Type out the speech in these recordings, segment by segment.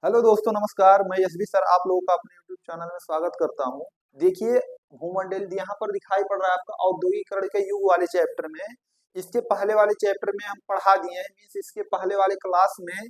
Hello दोस्तों, नमस्कार। मैं यशवी सर आप लोगों का अपने यूट्यूब चैनल में स्वागत करता हूं। देखिए, भूमंडल यहाँ पर दिखाई पड़ रहा है आपका औद्योगिकरण के युग वाले चैप्टर में। इसके पहले वाले चैप्टर में हम पढ़ा दिए हैं, मीन्स इसके पहले वाले क्लास में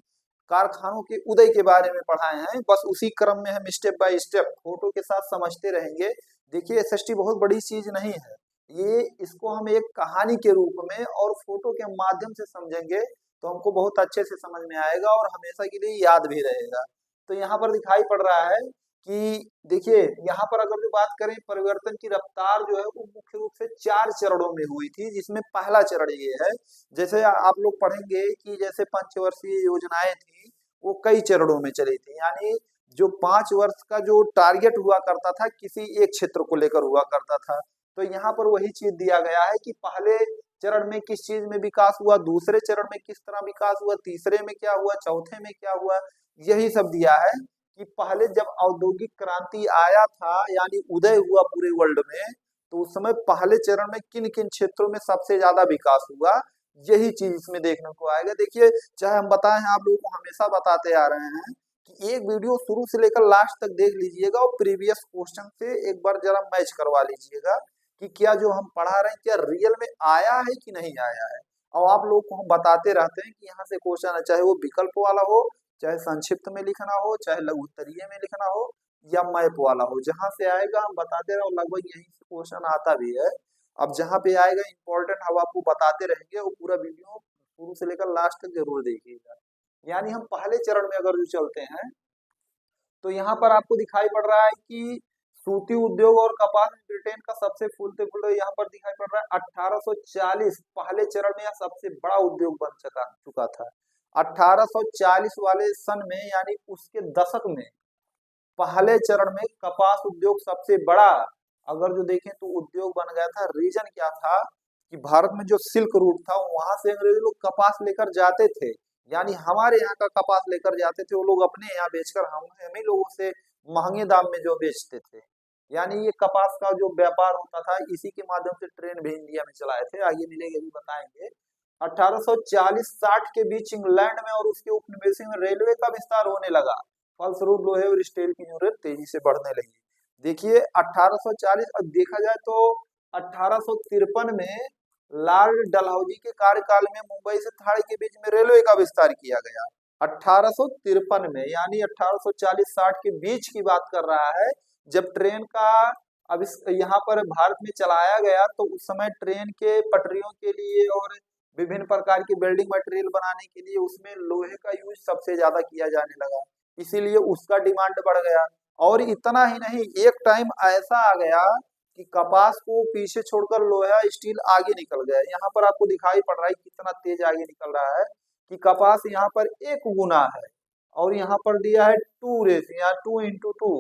कारखानों के उदय के बारे में पढ़ाए हैं। बस उसी क्रम में हम स्टेप बाय स्टेप फोटो के साथ समझते रहेंगे। देखिए, एसएसटी बहुत बड़ी चीज नहीं है। ये इसको हम एक कहानी के रूप में और फोटो के माध्यम से समझेंगे तो हमको बहुत अच्छे से समझ में आएगा और हमेशा के लिए याद भी रहेगा। तो यहाँ पर दिखाई पड़ रहा है कि देखिए, यहाँ पर अगर जो बात करें परिवर्तन की रफ्तार जो है वो मुख्य रूप से 4 चरणों में हुई थी, जिसमें पहला चरण ये है। जैसे आप लोग पढ़ेंगे कि जैसे पंचवर्षीय योजनाएं थी वो कई चरणों में चली थी, यानी जो 5 वर्ष का जो टारगेट हुआ करता था किसी एक क्षेत्र को लेकर हुआ करता था। तो यहाँ पर वही चीज दिया गया है कि पहले चरण में किस चीज में विकास हुआ, दूसरे चरण में किस तरह विकास हुआ, तीसरे में क्या हुआ, चौथे में क्या हुआ। यही सब दिया है कि पहले जब औद्योगिक क्रांति आया था यानी उदय हुआ पूरे वर्ल्ड में, तो उस समय पहले चरण में किन किन क्षेत्रों में सबसे ज्यादा विकास हुआ, यही चीज इसमें देखने को आएगा। देखिए, चाहे हम बताए हैं, आप लोगों को हमेशा बताते आ रहे हैं कि एक वीडियो शुरू से लेकर लास्ट तक देख लीजिएगा और प्रीवियस क्वेश्चन से एक बार जरा मैच करवा लीजिएगा कि क्या जो हम पढ़ा रहे हैं क्या रियल में आया है कि नहीं आया है। और आप लोगों को हम बताते रहते हैं कि यहाँ से क्वेश्चन है, चाहे वो विकल्प वाला हो, चाहे संक्षिप्त में लिखना हो, चाहे लघु उत्तरीय में लिखना हो, या मैप वाला हो, जहां से आएगा हम बताते रहे और लगभग यहीं से क्वेश्चन आता भी है। अब जहां पे आएगा इंपॉर्टेंट हम आपको बताते रहेंगे, वो पूरा वीडियो शुरू से लेकर लास्ट तक जरूर देखिएगा। यानी हम पहले चरण में अगर जो चलते हैं तो यहाँ पर आपको दिखाई पड़ रहा है कि सूती उद्योग और कपास में ब्रिटेन का सबसे फूलते फूलते यहाँ पर दिखाई पड़ रहा है 1840 पहले चरण में यह सबसे बड़ा उद्योग बन चुका चुका था। 1840 वाले सन में यानी उसके दशक में पहले चरण में कपास उद्योग सबसे बड़ा अगर जो देखें तो उद्योग बन गया था। रीजन क्या था कि भारत में जो सिल्क रूट था वहां से अंग्रेज लोग कपास लेकर जाते थे, यानी हमारे यहाँ का कपास लेकर जाते थे, वो लोग अपने यहाँ बेचकर हम ही लोगों से महंगे दाम में जो बेचते थे। यानी ये कपास का जो व्यापार होता था इसी के माध्यम से ट्रेन भी इंडिया में चलाए थे, आगे मिलेंगे भी बताएंगे। 1840-60 के बीच इंग्लैंड में और उसके उपनिवेशों में रेलवे का विस्तार होने लगा। फलस्वरूप लोहे और स्टील की जरूरत तेजी से बढ़ने लगी। देखिए, 1840 अब देखा जाए तो 1853 में लॉर्ड डलहौजी के कार्यकाल में मुंबई से थाने के बीच में रेलवे का विस्तार किया गया। 1853 में, यानी 1840-60 के बीच की बात कर रहा है, जब ट्रेन का अब इस यहाँ पर भारत में चलाया गया तो उस समय ट्रेन के पटरियों के लिए और विभिन्न प्रकार की बिल्डिंग मटेरियल बनाने के लिए उसमें लोहे का यूज सबसे ज्यादा किया जाने लगा, इसीलिए उसका डिमांड बढ़ गया। और इतना ही नहीं, एक टाइम ऐसा आ गया कि कपास को पीछे छोड़कर लोहा स्टील आगे निकल गया। यहाँ पर आपको दिखाई पड़ रहा है कितना तेज आगे निकल रहा है कि कपास यहाँ पर 1 गुना है और यहाँ पर दिया है 2 रेस, यहाँ 2 into 2,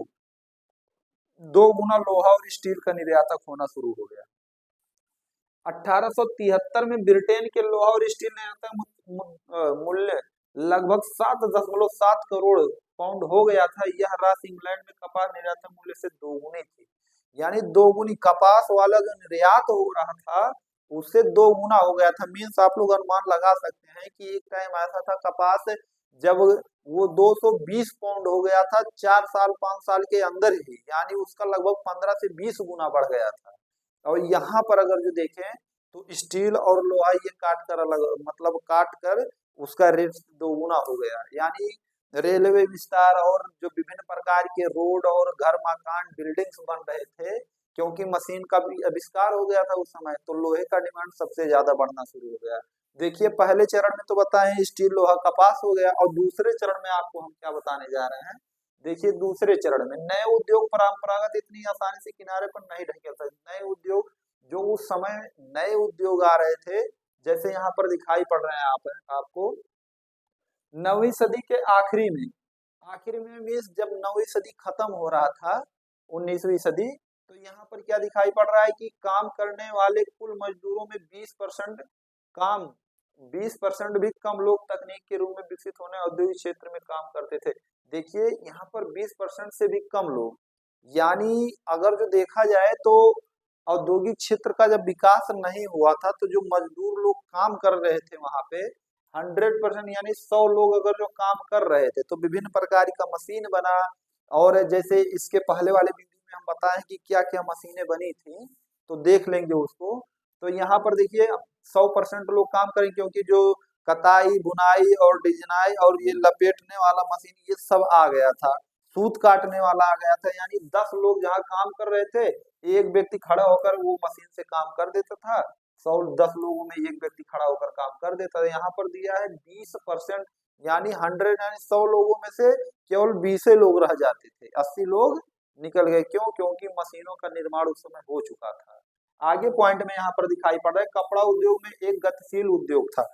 2 गुना लोहा और स्टील का निर्यातक होना शुरू हो गया। 1873 में ब्रिटेन के लोहा और स्टील निर्यातक मूल्य लगभग 7.7 करोड़ पाउंड हो गया था। यह राशि इंग्लैंड में कपास निर्यातक मूल्य से दोगुनी थी, यानी दोगुनी कपास वाला जो निर्यात हो रहा था उससे 2 गुना हो गया था। मीन्स आप लोग अनुमान लगा सकते हैं कि एक टाइम ऐसा था कपास जब वो 220 पाउंड हो गया था 4 साल 5 साल के अंदर ही, यानी उसका लगभग 15 से 20 गुना बढ़ गया था। और यहाँ पर अगर जो देखें तो स्टील और लोहा ये काट कर अलग, मतलब काट कर उसका रेट 2 गुना हो गया। यानी रेलवे विस्तार और जो विभिन्न प्रकार के रोड और घर मकान बिल्डिंग्स बन रहे थे, क्योंकि मशीन का भी आविष्कार हो गया था उस समय, तो लोहे का डिमांड सबसे ज्यादा बढ़ना शुरू हो गया। देखिए, पहले चरण में तो बताएं स्टील लोहा कपास हो गया, और दूसरे चरण में आपको हम क्या बताने जा रहे हैं। देखिए, दूसरे चरण में नए उद्योग परंपरागत इतनी आसानी से किनारे पर नहीं ढकेल सकते। नए उद्योग जो उस समय नए उद्योग आ रहे थे, जैसे यहाँ पर दिखाई पड़ रहे हैं आपको 9वीं सदी के आखिरी में मीन्स जब 9वीं सदी खत्म हो रहा था, 19वीं सदी, तो यहाँ पर क्या दिखाई पड़ रहा है कि काम करने वाले कुल मजदूरों में 20% काम 20% भी कम लोग तकनीक के रूप में विकसित होने औद्योगिक क्षेत्र में काम करते थे। देखिए, यहाँ पर 20% से भी कम लोग, यानी अगर जो देखा जाए तो औद्योगिक क्षेत्र का जब विकास नहीं हुआ था तो जो मजदूर लोग काम कर रहे थे वहां पे 100% यानी 100 लोग अगर जो काम कर रहे थे तो विभिन्न प्रकार का मशीन बना। और जैसे इसके पहले वाले वीडियो में हम बताएं कि क्या क्या मशीनें बनी थी, तो देख लेंगे उसको। तो यहाँ पर देखिए 100% लोग काम करें, क्योंकि जो कताई बुनाई और डिजनाई और ये लपेटने वाला मशीन ये सब आ गया था, सूत काटने वाला आ गया था। यानी 10 लोग जहाँ काम कर रहे थे, एक व्यक्ति खड़ा होकर वो मशीन से काम कर देता था। 10 लोगों में एक व्यक्ति खड़ा होकर काम कर देता था। यहाँ पर दिया है 20%, यानी 100 यानी 100 लोगों में से केवल 20 लोग रह जाते थे, 80 लोग निकल गए। क्यों? क्योंकि मशीनों का निर्माण उस समय हो चुका था। आगे पॉइंट में यहाँ पर दिखाई पड़ रहा है, कपड़ा उद्योग में एक गतिशील उद्योग था।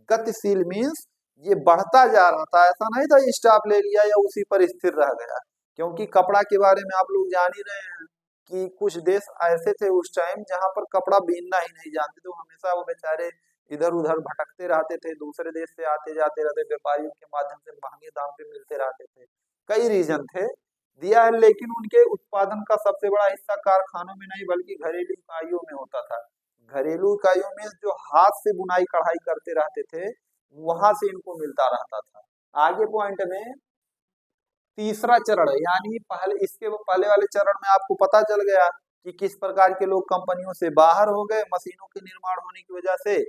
गतिशील मीन्स ये बढ़ता जा रहा था, ऐसा नहीं था स्टॉप ले लिया या उसी पर स्थिर रह गया। क्योंकि कपड़ा के बारे में आप लोग जान ही रहे हैं कि कुछ देश ऐसे थे उस टाइम जहां पर कपड़ा बीनना ही नहीं जानते, तो हमेशा वो बेचारे इधर उधर भटकते रहते थे, दूसरे देश से आते जाते रहते, व्यापारियों के माध्यम से महंगे दाम पे मिलते रहते थे। कई रीजन थे दिया है, लेकिन उनके उत्पादन का सबसे बड़ा हिस्सा कारखानों में नहीं बल्कि घरेलू इकाइयों में होता था। घरेलू इकाइयों में जो हाथ से बुनाई कढ़ाई करते रहते थे, वहां से इनको मिलता रहता था। आगे पॉइंट में तीसरा चरण है, यानी पहले इसके पहले वाले चरण में आपको पता चल गया कि किस प्रकार के लोग कंपनियों से बाहर हो गए मशीनों के निर्माण होने की वजह से।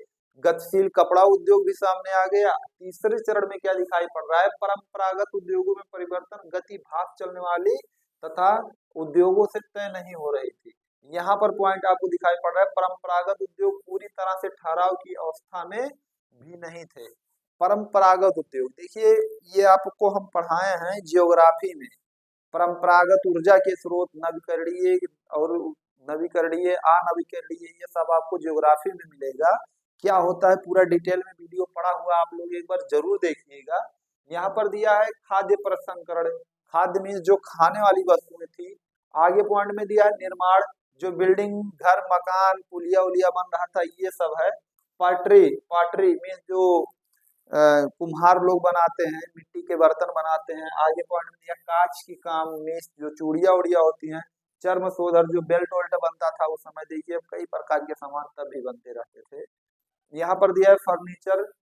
गतिशील कपड़ा उद्योग भी सामने आ गया। तीसरे चरण में क्या दिखाई पड़ रहा है? परंपरागत उद्योगों में परिवर्तन, गति भाग चलने वाली तथा उद्योगों से तय नहीं हो रही थी। यहाँ पर पॉइंट आपको दिखाई पड़ रहा है, परंपरागत उद्योग पूरी तरह से ठहराव की अवस्था में भी नहीं थे। परंपरागत उद्योग देखिए, ये आपको हम पढ़ाए हैं जियोग्राफी में। परंपरागत ऊर्जा के स्रोत नवीकरणीय और नवीकरणीय अनवीकरणीय, ये सब आपको जियोग्राफी में मिलेगा। क्या होता है पूरा डिटेल में वीडियो पड़ा हुआ, आप लोग एक बार जरूर देखिएगा। यहाँ पर दिया है खाद्य प्रसंस्करण, खाद्य मीन्स जो खाने वाली वस्तुएं थी। आगे पॉइंट में दिया है निर्माण, जो बिल्डिंग घर मकान पुलिया उलिया बन रहा था, ये सब है। पॉटरी, पॉटरी मीन्स जो कुम्हार लोग बनाते हैं, मिट्टी के बर्तन बनाते हैं। आगे पॉइंट में दिया कांच की काम में जो चूड़िया उड़िया होती हैं। चर्म सोधर, जो बेल्ट वेल्ट बनता था उस समय, देखिए कई प्रकार के सामान तब भी बनते रहते थे। यहाँ पर दिया है फर्नीचर,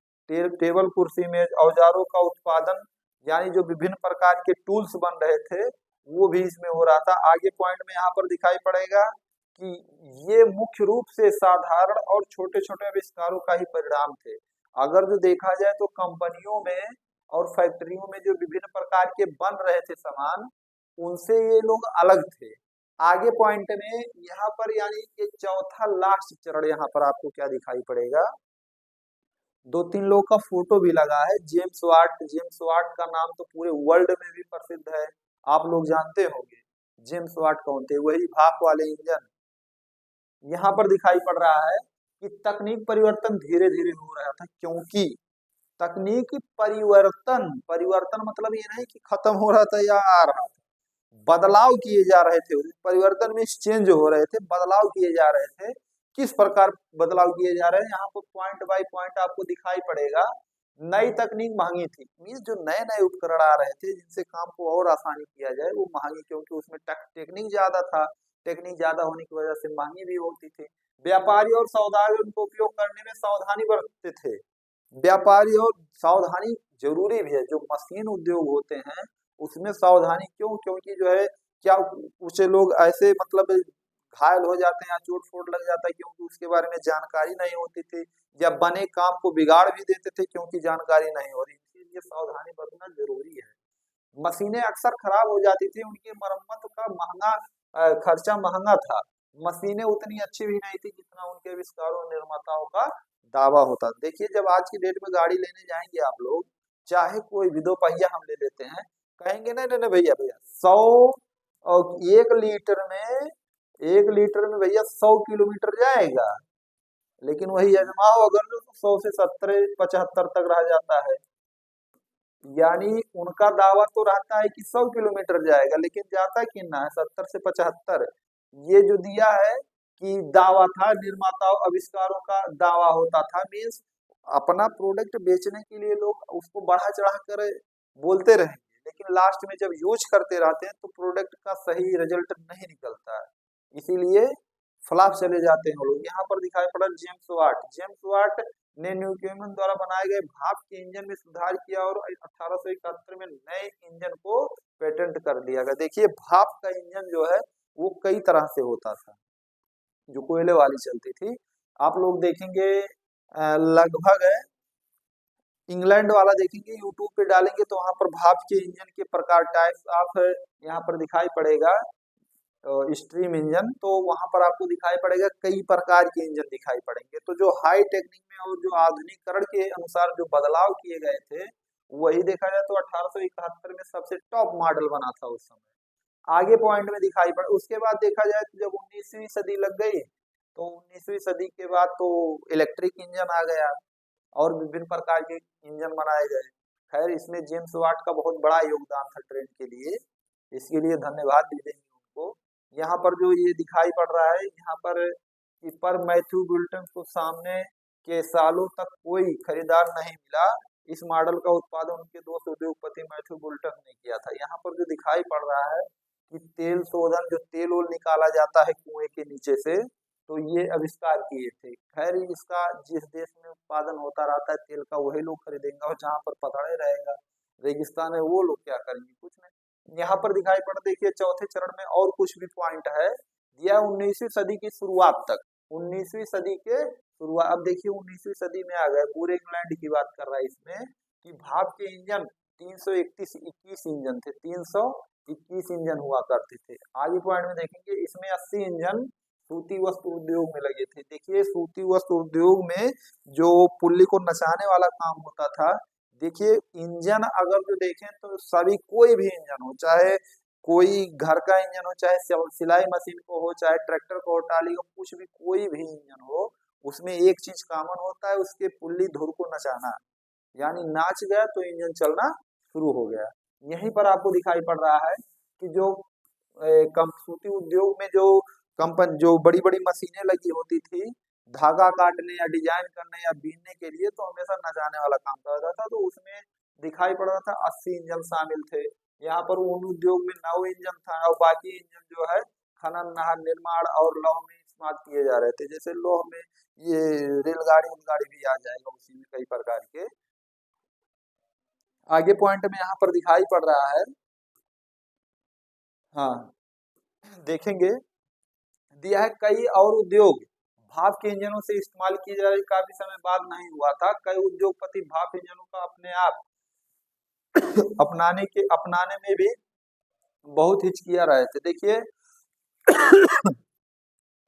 टेबल कुर्सी मेज औजारों का उत्पादन, यानी जो विभिन्न प्रकार के टूल्स बन रहे थे वो भी इसमें हो रहा था। आगे पॉइंट में यहाँ पर दिखाई पड़ेगा कि ये मुख्य रूप से साधारण और छोटे छोटे आविष्कारों का ही परिणाम थे। अगर जो देखा जाए तो कंपनियों में और फैक्ट्रियों में जो विभिन्न प्रकार के बन रहे थे सामान, उनसे ये लोग अलग थे। आगे पॉइंट में यहाँ पर यानी कि चौथा लास्ट चरण, यहाँ पर आपको क्या दिखाई पड़ेगा? 2-3 लोग का फोटो भी लगा है। जेम्स वाट, जेम्स वाट का नाम तो पूरे वर्ल्ड में भी प्रसिद्ध है, आप लोग जानते होंगे। जेम्स वाट कौन थे? वही भाप वाले इंजन। यहाँ पर दिखाई पड़ रहा है कि तकनीक परिवर्तन धीरे धीरे हो रहा था, क्योंकि तकनीकी परिवर्तन, परिवर्तन मतलब ये नहीं कि खत्म हो रहा था या आ रहा था, बदलाव किए जा रहे थे। परिवर्तन में चेंज हो रहे थे, बदलाव किए जा रहे थे। किस प्रकार बदलाव किए जा रहे हैं? यहाँ पर पॉइंट बाय पॉइंट आपको दिखाई पड़ेगा। नई तकनीक महंगी थी, मीन्स जो नए नए उपकरण आ रहे थे जिनसे काम को और आसानी किया जाए, वो महंगी, क्योंकि उसमें टेक्निक ज्यादा था। टेक्निक ज्यादा होने की वजह से महंगी भी होती थी। व्यापारी और सौदागर उनको उपयोग करने में सावधानी बरतते थे। व्यापारी और सावधानी जरूरी भी है। जो मशीन उद्योग होते हैं उसमें सावधानी क्यों? क्योंकि जो है क्या कुछ लोग ऐसे मतलब घायल हो जाते हैं या चोट फोट लग जाता है, क्योंकि उसके बारे में जानकारी नहीं होती थी, या बने काम को बिगाड़ भी देते थे क्योंकि जानकारी नहीं हो रही थी। इसलिए सावधानी बरतना जरूरी है। मशीनें अक्सर खराब हो जाती थी, उनकी मरम्मत का खर्चा महंगा था। मशीनें उतनी अच्छी भी नहीं थी जितना उनके आविष्कारों निर्माताओं का दावा होता। देखिए जब आज की डेट में गाड़ी लेने जाएंगे आप लोग, चाहे कोई भी दो पहिया हम ले लेते हैं, कहेंगे नहीं नहीं नहीं भैया भैया 100 और 1 लीटर में भैया 100 किलोमीटर जाएगा। लेकिन वही अजमाओ अगर जो 100 से 70 75 तक रह जाता है। यानी उनका दावा तो रहता है कि 100 किलोमीटर जाएगा, लेकिन जाता कितना है? 70 से 75। ये जो दिया है कि दावा था, निर्माताओं आविष्कारों का दावा होता था, मीन्स अपना प्रोडक्ट बेचने के लिए लोग उसको बढ़ा चढ़ा कर बोलते रहेंगे, लेकिन लास्ट में जब यूज करते रहते हैं तो प्रोडक्ट का सही रिजल्ट नहीं निकलता है, इसीलिए फ्लॉप चले जाते हैं लोग। यहाँ पर दिखाई पड़ा जेम्स वाट। जेम्स वाट ने न्यूकोमेन द्वारा बनाए गए भाप के इंजन में सुधार किया और 1871 में नए इंजन को पेटेंट कर दिया गया। देखिए भाप का इंजन जो है वो कई तरह से होता था, जो कोयले वाली चलती थी। आप लोग देखेंगे लगभग इंग्लैंड वाला देखेंगे, यूट्यूब पे डालेंगे तो वहां पर भाप के इंजन के प्रकार टाइप्स ऑफ यहाँ पर दिखाई पड़ेगा, स्ट्रीम इंजन, तो वहां पर आपको दिखाई पड़ेगा कई प्रकार के इंजन दिखाई पड़ेंगे। तो जो हाई टेक्निक में और जो आधुनिकरण के अनुसार जो बदलाव किए गए थे, वही देखा जाए तो 1871 में सबसे टॉप मॉडल बना था उस समय। आगे पॉइंट में दिखाई पड़ा, उसके बाद देखा जाए तो जब 19वीं सदी लग गई, तो 19वीं सदी के बाद तो इलेक्ट्रिक इंजन आ गया और विभिन्न प्रकार के इंजन बनाए गए। खैर इसमें जेम्स वाट का बहुत बड़ा योगदान था ट्रेन के लिए, इसके लिए धन्यवाद भी देंगे उनको। यहाँ पर जो ये दिखाई पड़ रहा है, यहाँ पर मैथ्यू बुल्टन को सामने के सालों तक कोई खरीदार नहीं मिला। इस मॉडल का उत्पादन उनके दोस्त उद्योगपति मैथ्यू बुल्टन ने किया था। यहाँ पर जो दिखाई पड़ रहा है कि तेल शोधन, जो तेल वोल निकाला जाता है कुएं के नीचे से, तो ये आविष्कार किए थे। खैर इसका जिस देश में उत्पादन होता रहता है तेल का, वही लोग खरीदेंगे, और जहाँ पर पथड़े रहेगा, रेगिस्तान है, वो लोग क्या करेंगे, कुछ नहीं। यहाँ पर दिखाई पड़, देखिए चौथे चरण में और कुछ भी पॉइंट है दिया 19वीं सदी की शुरुआत तक, 19वीं सदी के शुरुआत। अब देखिए 19वीं सदी में आ गए, पूरे इंग्लैंड की बात कर रहा है इसमें, कि भाप के इंजन 321 इंजन थे, 321 इंजन हुआ करते थे। आगे पॉइंट में देखेंगे इसमें 80 इंजन सूती वस्त्र उद्योग में लगे थे। देखिए सूती वस्त्र उद्योग में जो पुल्ली को नचाने वाला काम होता था, देखिए इंजन अगर जो देखें तो सभी, कोई भी इंजन हो, चाहे कोई घर का इंजन हो, चाहे सिलाई मशीन को हो, चाहे ट्रैक्टर को हो, टाली को, कुछ भी कोई भी इंजन हो, उसमें एक चीज कॉमन होता है, उसके पुल्ली धुर को नचाना, यानी नाच गया तो इंजन चलना शुरू हो गया। यहीं पर आपको दिखाई पड़ रहा है कि जो सूती उद्योग में जो कंपनी, जो बड़ी बड़ी मशीनें लगी होती थी धागा काटने या डिजाइन करने या बीनने के लिए, तो हमेशा नचाने वाला काम करता था, तो उसमें दिखाई पड़ रहा था 80 इंजन शामिल थे। यहाँ पर उन उद्योग में 9 इंजन था, और बाकी इंजन जो है खनन, नहर, निर्माण और लौह में इस्तेमाल किए जा रहे थे। जैसे लौह में ये रेलगाड़ी उलगाड़ी भी आ जाएगा, उसी में कई प्रकार के। आगे पॉइंट में यहाँ पर दिखाई पड़ रहा है, हाँ देखेंगे दिया है, कई और उद्योग भाप के इंजनों से इस्तेमाल किए जा रहे, काफी समय बाद नहीं हुआ था। कई उद्योगपति भाप इंजनों का अपने आप अपनाने में भी बहुत हिचकिया रहे थे। देखिए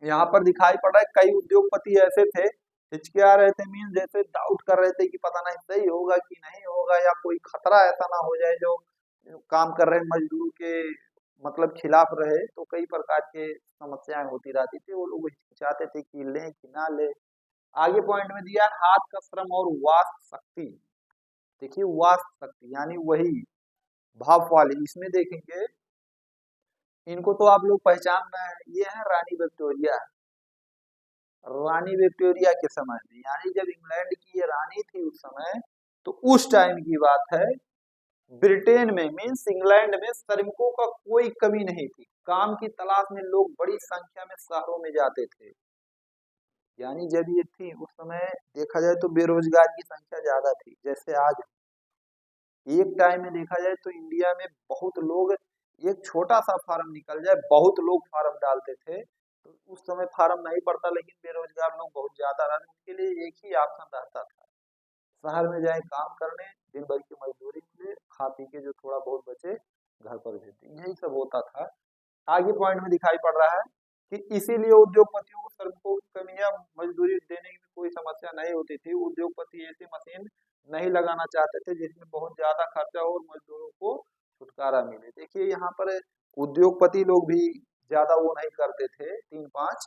यहाँ पर दिखाई पड़ रहा है कई उद्योगपति ऐसे थे, हिचकिया रहे थे, मीन जैसे डाउट कर रहे थे कि पता नहीं सही होगा कि नहीं होगा, या कोई खतरा ऐसा ना हो जाए जो काम कर रहे मजदूर के मतलब खिलाफ रहे। तो कई प्रकार के समस्याएं होती रहती थी, वो लोग चाहते थे कि लें कि ना ले। आगे पॉइंट में दिया हाथ का श्रम और वाक शक्ति। देखिए वाक शक्ति यानी वही भाप वाली, इसमें देखेंगे इनको तो आप लोग पहचान रहे हैं, ये है रानी विक्टोरिया। रानी विक्टोरिया के समय में, यानी जब इंग्लैंड की ये रानी थी उस समय, तो उस टाइम की बात है, ब्रिटेन में मीन्स इंग्लैंड में श्रमिकों का कोई कमी नहीं थी। काम की तलाश में लोग बड़ी संख्या में शहरों में जाते थे। यानी जब ये थी उस समय देखा जाए तो बेरोजगार की संख्या ज्यादा थी, जैसे आज एक टाइम में देखा जाए तो इंडिया में बहुत लोग, एक छोटा सा फार्म निकल जाए बहुत लोग फार्म डालते थे। तो उस समय फार्म नहीं पड़ता, लेकिन बेरोजगार लोग बहुत ज्यादा रहे, उनके लिए एक ही ऑप्शन रहता था, शहर में जाए काम करने, दिन भर की मजदूरी मिले, खा पी के जो थोड़ा बहुत बचे घर पर भेज दें, यही सब होता था। आगे पॉइंट में दिखाई पड़ रहा है कि इसीलिए उद्योगपतियों को श्रमिकों की कमी या मजदूरी देने की कोई समस्या नहीं होती थी। उद्योगपति ऐसी मशीन नहीं लगाना चाहते थे जिसमें बहुत ज्यादा खर्चा हो और मजदूरों को छुटकारा मिले। देखिए यहाँ पर उद्योगपति लोग भी ज्यादा वो नहीं करते थे, 3-5,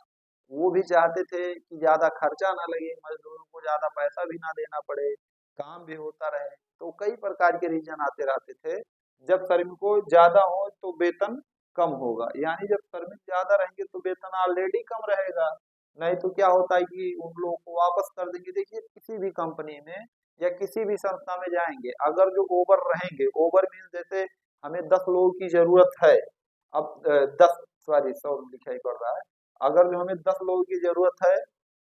वो भी चाहते थे कि ज्यादा खर्चा ना लगे, मजदूरों को ज्यादा पैसा भी ना देना पड़े, काम भी होता रहे। तो कई प्रकार के रीजन आते रहते थे। जब श्रमिकों ज्यादा हो तो वेतन कम होगा, यानी जब श्रमिक ज्यादा रहेंगे तो वेतन ऑलरेडी कम रहेगा, नहीं तो क्या होता है कि उन लोगों को वापस कर देंगे। देखिए किसी भी कंपनी में या किसी भी संस्था में जाएंगे, अगर जो ओवर रहेंगे, ओवर मीन्स जैसे हमें 10 लोगों की जरूरत है, अब 10 सॉरी 100 लिखाई पड़ रहा है, अगर जो हमें 10 लोगों की जरूरत है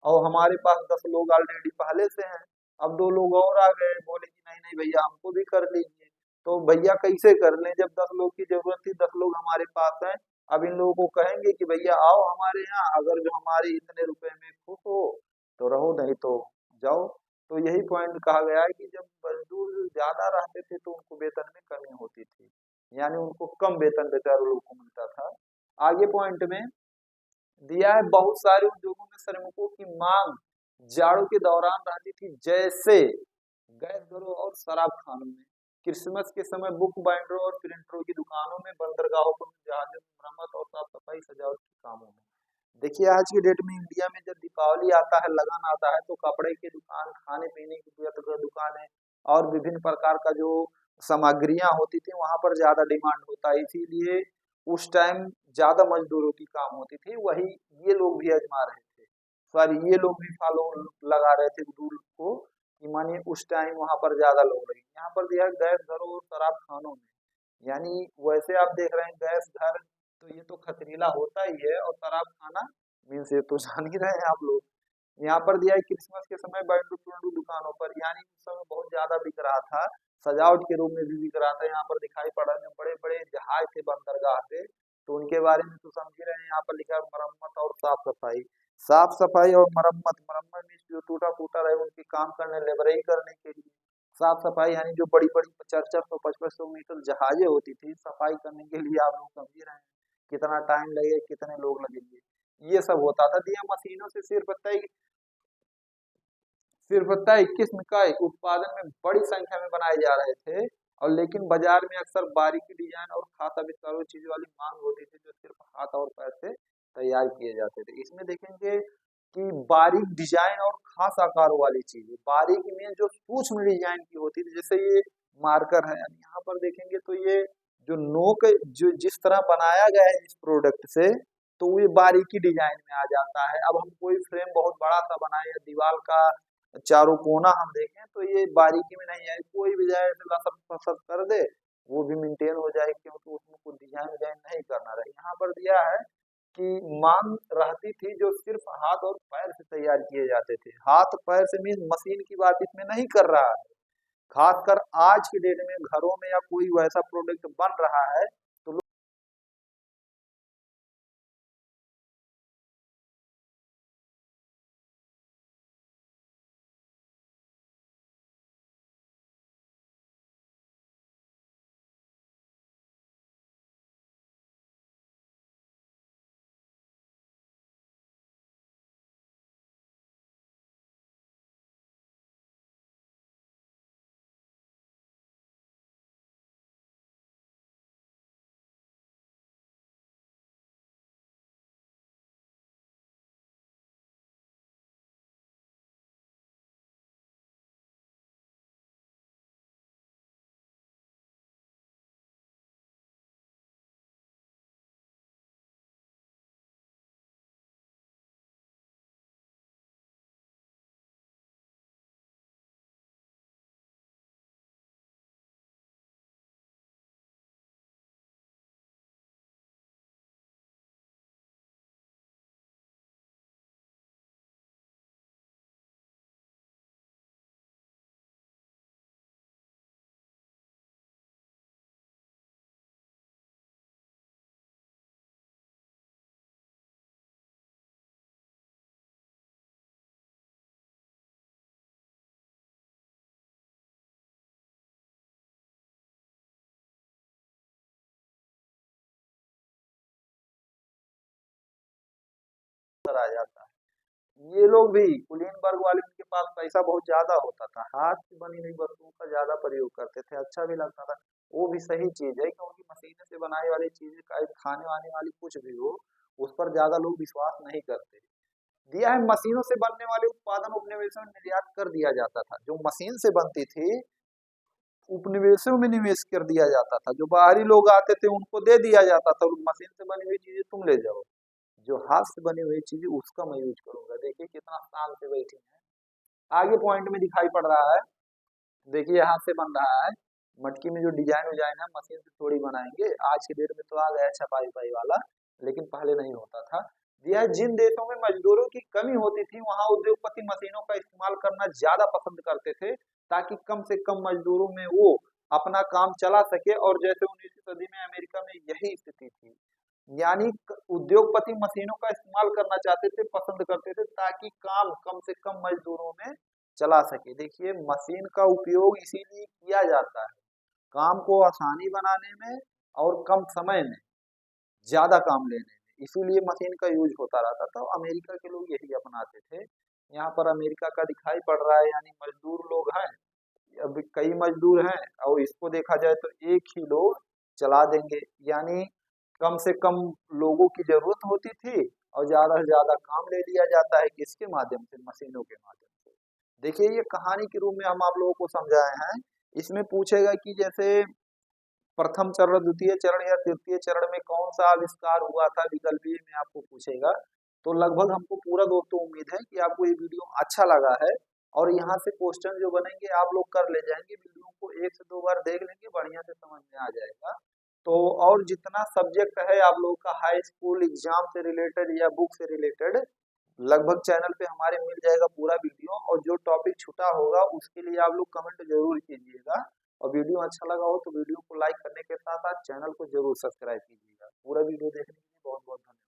और हमारे पास 10 लोग ऑलरेडी पहले से हैं। अब 2 लोग और आ गए, बोले कि नहीं नहीं भैया हमको भी कर लीजिए। तो भैया कैसे कर लें, जब 10 लोग की जरूरत थी, 10 लोग हमारे पास हैं। अब इन लोगों को कहेंगे कि भैया आओ हमारे यहाँ, अगर जो हमारे इतने रुपए में खुश हो तो रहो, नहीं तो जाओ। तो यही पॉइंट कहा गया है कि जब मजदूर ज्यादा रहते थे तो उनको वेतन में कमी होती थी, यानी उनको कम वेतन बेचारे लोगों को मिलता था। आगे पॉइंट में दिया है, बहुत सारे उद्योगों में श्रमिकों की मांग जाड़ों के दौरान रहती थी, जैसे गैस घरों और शराब खानों में, क्रिसमस के समय बुक बाइंडरों और प्रिंटरों की दुकानों में, बंदरगाहों पर, जहाजों की मरम्मत और साफ सफाई सजावट के कामों में। देखिए आज की डेट में इंडिया में जब दीपावली आता है, लगन आता है, तो कपड़े की दुकान, खाने पीने की दुकानें और विभिन्न प्रकार का जो सामग्रियां होती थी वहां पर ज्यादा डिमांड होता है, इसीलिए उस टाइम ज्यादा मजदूरों की काम होती थी। वही ये लोग भी आजमा रहे थे, सॉरी ये लोग भी फॉलो लगा रहे थे रूल को, कि मानिए उस टाइम वहां पर ज्यादा लोग लगे। यहाँ पर दिया है गैस घरों और शराब खानों में, यानी वैसे आप देख रहे हैं गैस घर तो ये तो खतरीला होता ही है, और शराब खाना मीन्स ये तो जान ही रहे हैं आप लोग। यहाँ पर दिया है क्रिसमस के समय बैंडू टुंडू दुकानों पर, यानी उस समय बहुत ज्यादा बिक रहा था, सजावट के रूप में भी बिक रहा था। यहाँ पर दिखाई पड़ा जो बड़े बड़े जहाज थे बंदरगाह पे, तो उनके बारे में तो समझ ही रहे हैं। यहाँ पर लिखा है मरम्मत और साफ सफाई। साफ सफाई और मरम्मत, मरम्मत में जो टूटा फूटा रहे उनकी काम करने, लेबराई करने के लिए। साफ सफाई यानी जो बड़ी बड़ी 400 500 मीटर जहाजें होती थी, सफाई करने के लिए आप लोग समझ ही रहे हैं कितना टाइम लगेगा, कितने लोग लगेंगे, ये सब होता था। दिया मशीनों से सिर्फ 21 इकाई उत्पादन में बड़ी संख्या में बनाए जा रहे थे, और लेकिन बाजार में अक्सर बारीकी डिजाइन और खास आविष्कारों चीज वाली मांग होती थी, जो सिर्फ हाथ और पैर से तैयार किए जाते थे। इसमें देखेंगे कि बारीक डिजाइन और खास आकारों वाली चीजें, बारीक में जो सूक्ष्म डिजाइन की होती थी, जैसे ये मार्कर है, यानी यहाँ पर देखेंगे तो ये जो नोक जो जिस तरह बनाया गया है इस प्रोडक्ट से, तो ये बारीकी डिजाइन में आ जाता है। अब हम कोई फ्रेम बहुत बड़ा सा बनाए या दीवार का चारों कोना हम देखें तो ये बारीकी में नहीं है, कोई भी जाए लसप फसप कर दे वो भी मेंटेन हो जाए, क्योंकि उसमें कुछ डिजाइन डिजाइन नहीं करना रहे। यहाँ पर दिया है कि मांग रहती थी जो सिर्फ हाथ और पैर से तैयार किए जाते थे। हाथ पैर से मीन मशीन की बात इसमें नहीं कर रहा है, खासकर आज की डेट में घरों में या कोई वैसा प्रोडक्ट बन रहा है तो लोग आ जाता है। ये लोग भी कुलीन वर्ग वाले, उनके पास पैसा बहुत ज्यादा होता था, हाथ से बनी हुई वस्तुओं का ज्यादा प्रयोग करते थे, अच्छा भी लगता था। वो भी सही चीज है, क्योंकि मशीन से बनाई वाली चीजें का खाने वाने वाली कुछ भी हो, उस पर ज्यादा लोग विश्वास नहीं करते। दिया है मशीनों से बनने वाले उत्पादन उपनिवेशों में निर्यात कर दिया जाता था। जो मशीन से बनती थी उपनिवेशों में निवेश कर दिया जाता था, जो बाहरी लोग आते थे उनको दे दिया जाता था, मशीन से बनी हुई चीजें तुम ले जाओ, जो हाथ से बनी हुई चीजें उसका मैं यूज करूंगा। देखिए कितना शान से बैठी है। आगे पॉइंट में दिखाई पड़ रहा है, देखिए हाथ से बन रहा है, मटकी में जो डिजाइन विजाइन है मशीन से थोड़ी बनाएंगे। आज के डेट में तो आ गया है छपाई वपाई वाला, लेकिन पहले नहीं होता था। दिया है जिन देशों में मजदूरों की कमी होती थी वहां उद्योगपति मशीनों का इस्तेमाल करना ज्यादा पसंद करते थे, ताकि कम से कम मजदूरों में वो अपना काम चला सके। और जैसे 19वीं सदी में अमेरिका में यही स्थिति थी, यानी उद्योगपति मशीनों का इस्तेमाल करना चाहते थे, पसंद करते थे, ताकि काम कम से कम मजदूरों में चला सके। देखिए मशीन का उपयोग इसीलिए किया जाता है, काम को आसानी बनाने में और कम समय में ज्यादा काम लेने में, इसीलिए मशीन का यूज होता रहता था। अमेरिका के लोग यही अपनाते थे। यहाँ पर अमेरिका का दिखाई पड़ रहा है, यानी मजदूर लोग हैं, अब कई मजदूर हैं और इसको देखा जाए तो एक ही लोग चला देंगे, यानी कम से कम लोगों की जरूरत होती थी और ज्यादा से ज्यादा काम ले लिया जाता है किसके माध्यम से, मशीनों के माध्यम से। देखिए ये कहानी के रूप में हम आप लोगों को समझाए हैं। इसमें पूछेगा कि जैसे प्रथम चरण, द्वितीय चरण या तृतीय चरण में कौन सा आविष्कार हुआ था, विकल्प ए में आपको पूछेगा। तो लगभग हमको पूरा दोस्तों उम्मीद है कि आपको ये वीडियो अच्छा लगा है, और यहाँ से क्वेश्चन जो बनेंगे आप लोग कर ले जाएंगे। वीडियो को 1 से 2 बार देख लेंगे, बढ़िया से समझ में आ जाएगा। तो और जितना सब्जेक्ट है आप लोगों का हाई स्कूल एग्जाम से रिलेटेड या बुक से रिलेटेड, लगभग चैनल पे हमारे मिल जाएगा पूरा वीडियो। और जो टॉपिक छूटा होगा उसके लिए आप लोग कमेंट जरूर कीजिएगा। और वीडियो अच्छा लगा हो तो वीडियो को लाइक करने के साथ साथ चैनल को जरूर सब्सक्राइब कीजिएगा। पूरा वीडियो देखने के लिए बहुत बहुत धन्यवाद।